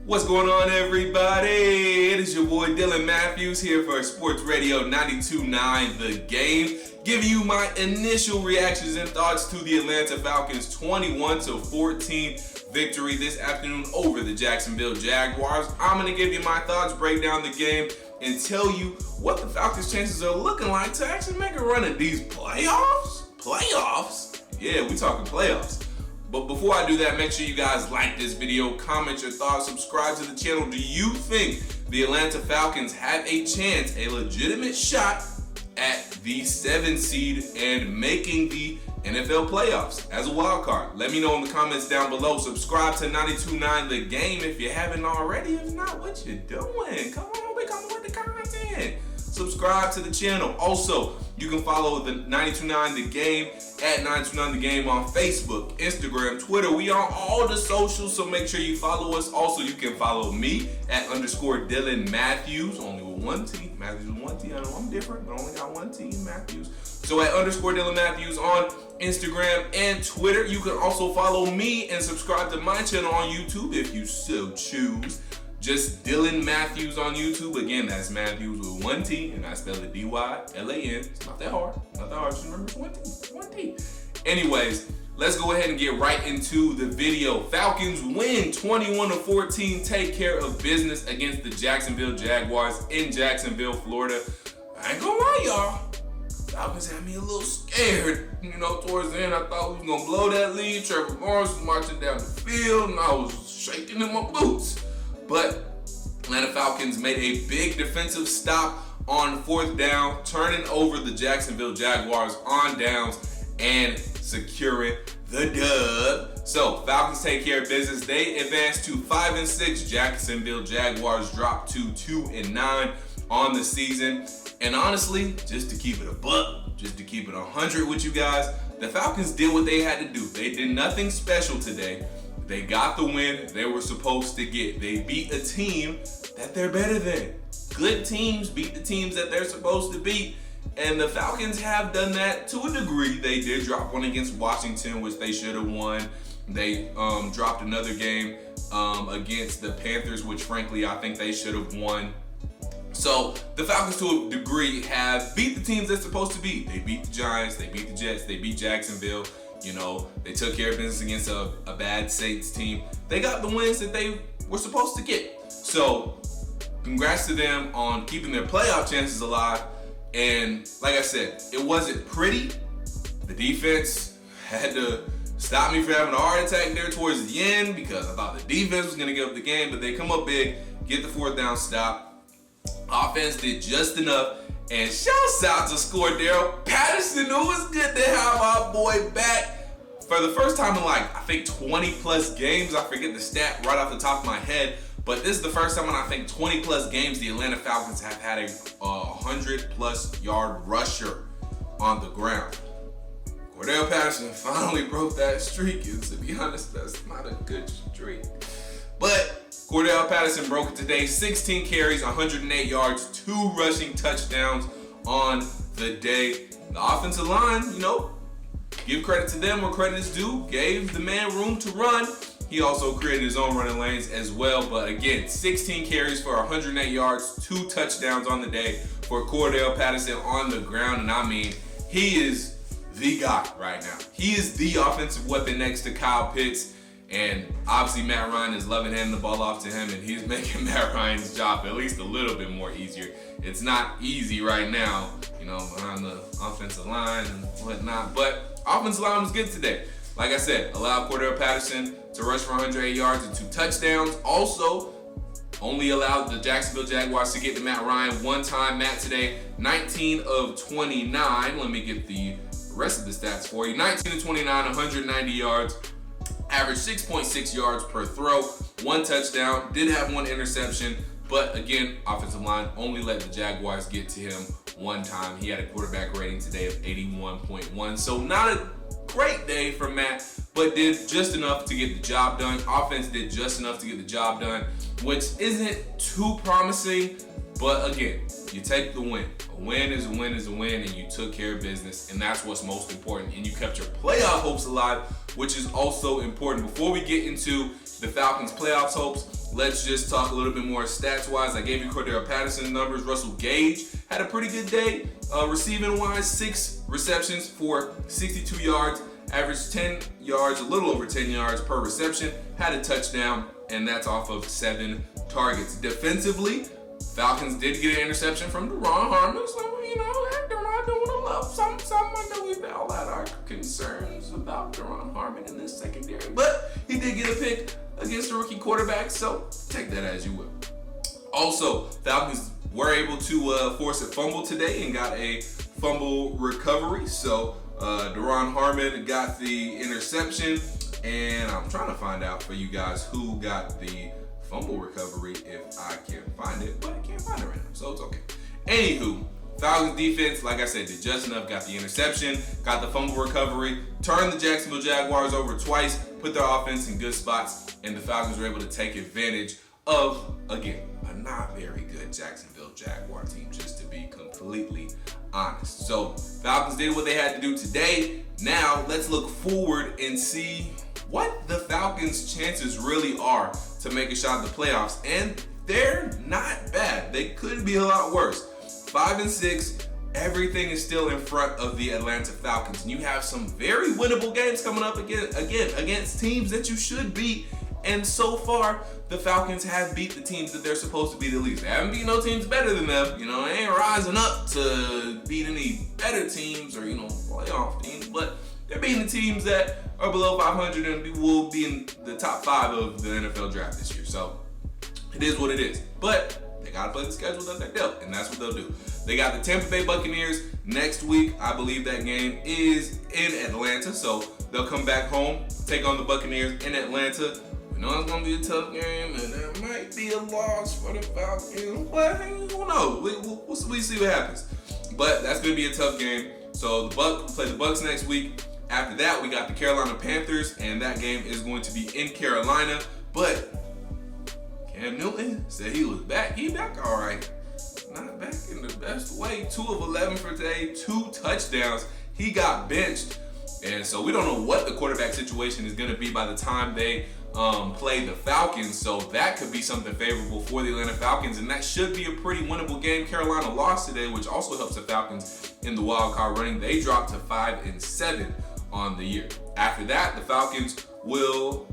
What's going on, everybody? It is your boy Dylan Mathews here for Sports Radio 92.9 The Game, giving you my initial reactions and thoughts to the Atlanta Falcons 21-14 victory this afternoon over the Jacksonville Jaguars. I'm going to give you my thoughts, break down the game, and tell you what the Falcons' chances are looking like to actually make a run at these playoffs. Playoffs? Yeah, we talking playoffs. But before I do that, make sure you guys like this video, comment your thoughts, subscribe to the channel. Do you think the Atlanta Falcons have a chance, a legitimate shot at the 7th seed and making the NFL playoffs as a wild card? Let me know in the comments down below. Subscribe to 92.9 The Game if you haven't already. If not, what you doing? Come on, we come with the content. Subscribe to the channel. Also, you can follow the 92.9 The Game at 92.9 The Game on Facebook, Instagram, Twitter. We on all the socials, so make sure you follow us. Also, you can follow me at _Dylan Mathews, only with one T. Mathews with one T. I know I'm different, but I only got one T, Mathews. So at _Dylan Mathews on Instagram and Twitter. You can also follow me and subscribe to my channel on YouTube if you so choose. Just Dylan Mathews on YouTube. Again, that's Mathews with one T, and I spell it D-Y-L-A-N. It's not that hard. Not that hard. Just remember it's one T. One T. Anyways, let's go ahead and get right into the video. Falcons win 21-14. Take care of business against the Jacksonville Jaguars in Jacksonville, Florida. I ain't gonna lie, y'all. Falcons had me a little scared. Towards the end, I thought we was gonna blow that lead. Trevor Lawrence was marching down the field, and I was shaking in my boots. But Atlanta Falcons made a big defensive stop on 4th down, turning over the Jacksonville Jaguars on downs and securing the dub. So Falcons take care of business. They advance to 5-6. Jacksonville Jaguars drop to 2-9 on the season. And honestly, just to keep it a buck, just to keep it 100 with you guys, the Falcons did what they had to do. They did nothing special today. They got the win they were supposed to get. They beat a team that they're better than. Good teams beat the teams that they're supposed to beat. And the Falcons have done that to a degree. They did drop one against Washington, which they should have won. They dropped another game against the Panthers, which frankly I think they should have won. So the Falcons to a degree have beat the teams they're supposed to beat. They beat the Giants, they beat the Jets, they beat Jacksonville. They took care of business against a bad Saints team. They got the wins that they were supposed to get. So congrats to them on keeping their playoff chances alive. And like I said, it wasn't pretty. The defense had to stop me from having a heart attack there towards the end because I thought the defense was going to give up the game, but they come up big, get the 4th down stop. Offense did just enough. And shouts out to Ricardo Patterson. It was good to have our boy back for the first time in I think 20 plus games. I forget the stat right off the top of my head, but this is the first time in I think 20 plus games the Atlanta Falcons have had a 100 plus yard rusher on the ground. Ricardo Patterson finally broke that streak, and to be honest, that's not a good streak. But Ricardo Patterson broke it today. 16 carries, 108 yards, 2 rushing touchdowns on the day. The offensive line, give credit to them where credit is due. Gave the man room to run. He also created his own running lanes as well. But again, 16 carries for 108 yards, 2 touchdowns on the day for Ricardo Patterson on the ground. And I mean, he is the guy right now. He is the offensive weapon next to Kyle Pitts. And obviously Matt Ryan is loving handing the ball off to him, and he's making Matt Ryan's job at least a little bit more easier. It's not easy right now, behind the offensive line and whatnot, but offensive line was good today. Like I said, allowed Ricardo Patterson to rush for 108 yards and 2 touchdowns. Also, only allowed the Jacksonville Jaguars to get to Matt Ryan one time. Matt today, 19 of 29. Let me get the rest of the stats for you. 19 of 29, 190 yards. Average 6.6 yards per throw, 1 touchdown, did have 1 interception, but again, offensive line only let the Jaguars get to him one time. He had a quarterback rating today of 81.1, so not a great day for Matt, but did just enough to get the job done. Offense did just enough to get the job done, which isn't too promising, but again, you take the win. A win is a win is a win, and you took care of business, and that's what's most important. And you kept your playoff hopes alive, which is also important. Before we get into the Falcons' playoffs hopes, let's just talk a little bit more stats-wise. I gave you Cordero Patterson's numbers. Russell Gage had a pretty good day. Receiving-wise, 6 receptions for 62 yards, averaged 10 yards, a little over 10 yards per reception, had a touchdown, and that's off of 7 targets. Defensively, Falcons did get an interception from Deron Harmon, so, you know, they're not doing a love. Some I know we've all had our concerns about Deron Harmon in this secondary, but he did get a pick against a rookie quarterback, so take that as you will. Also, Falcons were able to force a fumble today and got a fumble recovery, so Deron Harmon got the interception, and I'm trying to find out for you guys who got the fumble recovery if I can find it, but I can't find it right now, so it's okay. Anywho, Falcons defense, like I said, did just enough, got the interception, got the fumble recovery, turned the Jacksonville Jaguars over twice, put their offense in good spots, and the Falcons were able to take advantage of, again, a not very good Jacksonville Jaguar team, just to be completely honest. So Falcons did what they had to do today. Now let's look forward and see what the Falcons' chances really are to make a shot at the playoffs, and they're not bad. They could be a lot worse. 5-6, everything is still in front of the Atlanta Falcons, and you have some very winnable games coming up again against teams that you should beat. And so far, the Falcons have beat the teams that they're supposed to beat at least. They haven't beat no teams better than them. You know, they ain't rising up to beat any better teams or, you know, playoff teams, but they're beating the teams that are below 500 and will be in the top 5 of the NFL draft this year. So it is what it is. But they got to play the schedule that they're dealt, and that's what they'll do. They got the Tampa Bay Buccaneers next week. I believe that game is in Atlanta, so they'll come back home, take on the Buccaneers in Atlanta. We know it's going to be a tough game, and there might be a loss for the Falcons, but who knows? We'll see what happens. But that's going to be a tough game. So the Bucs play the Bucs next week. After that, we got the Carolina Panthers, and that game is going to be in Carolina. But Cam Newton said he was back. He back all right. Not back in the best way. 2 of 11 for today, 2 touchdowns. He got benched. And so we don't know what the quarterback situation is going to be by the time they play the Falcons. So that could be something favorable for the Atlanta Falcons, and that should be a pretty winnable game. Carolina lost today, which also helps the Falcons in the wild card running. They dropped to 5-7 on the year. After that, the Falcons will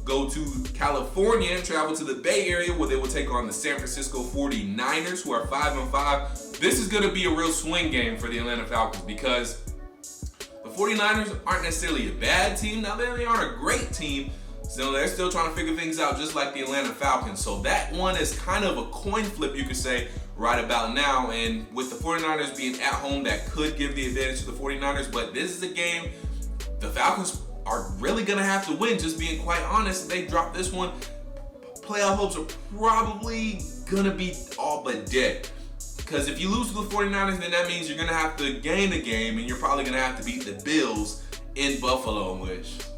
go to California and travel to the Bay Area, where they will take on the San Francisco 49ers, who are 5-5. This is going to be a real swing game for the Atlanta Falcons because the 49ers aren't necessarily a bad team. Now, they aren't a great team. So they're still trying to figure things out, just like the Atlanta Falcons. So that one is kind of a coin flip, you could say, right about now. And with the 49ers being at home, that could give the advantage to the 49ers. But this is a game the Falcons are really going to have to win, just being quite honest. If they drop this one, playoff hopes are probably going to be all but dead. Because if you lose to the 49ers, then that means you're going to have to gain a game, and you're probably going to have to beat the Bills in Buffalo, which is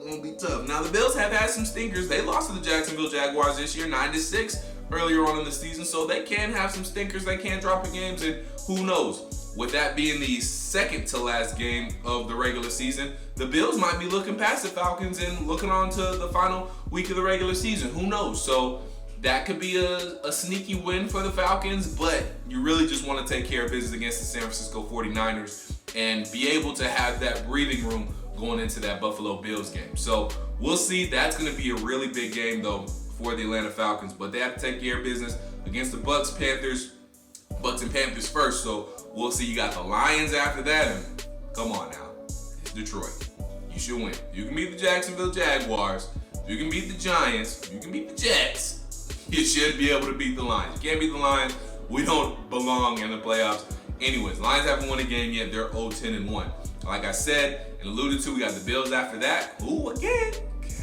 going to be tough. Now, the Bills have had some stinkers. They lost to the Jacksonville Jaguars this year, 9-6 earlier on in the season, so they can have some stinkers. They can drop in games, and who knows? With that being the second to last game of the regular season, the Bills might be looking past the Falcons and looking on to the final week of the regular season. Who knows? So that could be a sneaky win for the Falcons, but you really just want to take care of business against the San Francisco 49ers and be able to have that breathing room going into that Buffalo Bills game. So we'll see. That's going to be a really big game, though, for the Atlanta Falcons, but they have to take care of business against the Bucs and Panthers first. So we'll see. You got the Lions after that, and come on now, it's Detroit. You should win. You can beat the Jacksonville Jaguars. You can beat the Giants. You can beat the Jets. You should be able to beat the Lions. You can't beat the Lions. We don't belong in the playoffs. Anyways, Lions haven't won a game yet. They're 0-10-1. Like I said and alluded to, we got the Bills after that, who again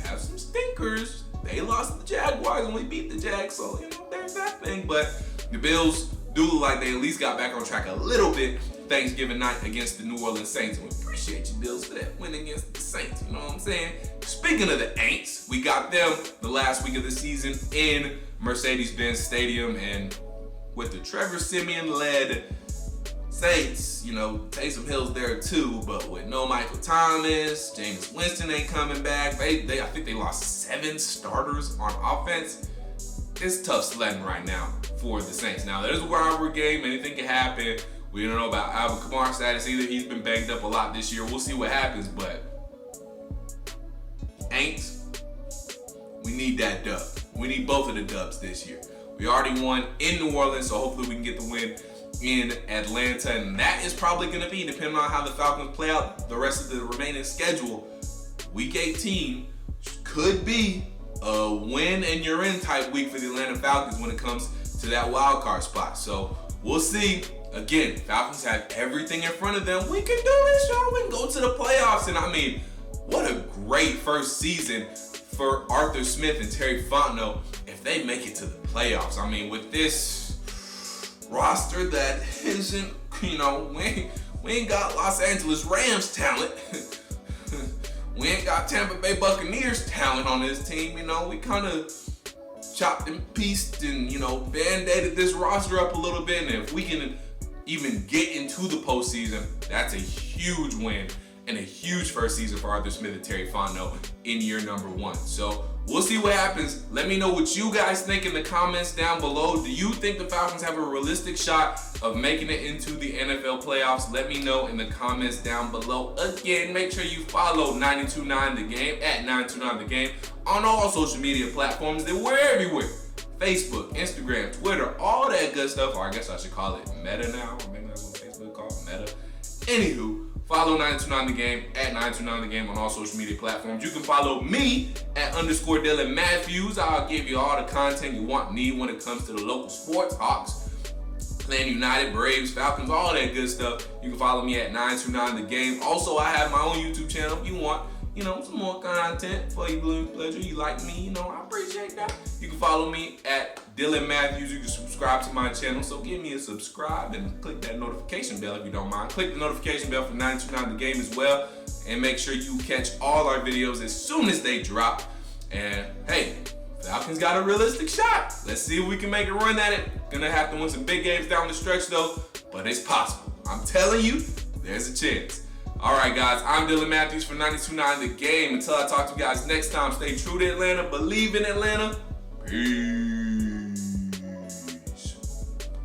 have some stinkers. They lost to the Jaguars and we beat the Jags, so there's that thing. But the Bills do look like they at least got back on track a little bit Thanksgiving night against the New Orleans Saints, and we appreciate you, Bills, for that win against the Saints. You know what I'm saying? Speaking of the Aints, we got them the last week of the season in Mercedes-Benz Stadium, and with the Trevor Siemian-led Saints, Taysom Hill's there too, but with no Michael Thomas, Jameis Winston ain't coming back. I think they lost 7 starters on offense. it's tough sledding right now for the Saints. Now, there's a rivalry game. Anything can happen. We don't know about Alvin Kamara's status either. He's been banged up a lot this year. We'll see what happens, but Aints, we need that dub. We need both of the dubs this year. We already won in New Orleans, so hopefully we can get the win in Atlanta, and that is probably going to be, depending on how the Falcons play out the rest of the remaining schedule, Week 18 could be a win and you're in type week for the Atlanta Falcons when it comes to that wild card spot. So we'll see. Again, Falcons have everything in front of them. We can do this, y'all. We can go to the playoffs. And I mean, what a great first season for Arthur Smith and Terry Fontenot if they make it to the playoffs. I mean, with this roster that isn't, we ain't got Los Angeles Rams talent. We ain't got Tampa Bay Buccaneers talent on this team. We kind of chopped and pieced and, band-aided this roster up a little bit. And if we can even get into the postseason, that's a huge win and a huge first season for Arthur Smith and Terry Fontenot in year number 1. So we'll see what happens. Let me know what you guys think in the comments down below. Do you think the Falcons have a realistic shot of making it into the NFL playoffs? Let me know in the comments down below. Again, make sure you follow 929 The Game at 929 The Game on all social media platforms. We're everywhere. Facebook, Instagram, Twitter, all that good stuff. Or I guess I should call it Meta now. Or maybe that's what Facebook called Meta. Anywho, follow 929 The Game at 929 The Game on all social media platforms. You can follow me at _ Dylan Mathews. I'll give you all the content you need when it comes to the local sports, Hawks, Atlanta United, Braves, Falcons, all that good stuff. You can follow me at 929 The Game. Also, I have my own YouTube channel. If you want, some more content for you, Blue Pleasure. You like me, I appreciate that. You can follow me at Dylan Mathews. You can subscribe to my channel. So give me a subscribe and click that notification bell if you don't mind. Click the notification bell for 929 The Game as well. And make sure you catch all our videos as soon as they drop. And hey, Falcons got a realistic shot. Let's see if we can make a run at it. Gonna have to win some big games down the stretch though, but it's possible. I'm telling you, there's a chance. All right, guys, I'm Dylan Mathews for 929 The Game. Until I talk to you guys next time, stay true to Atlanta, believe in Atlanta. Peace.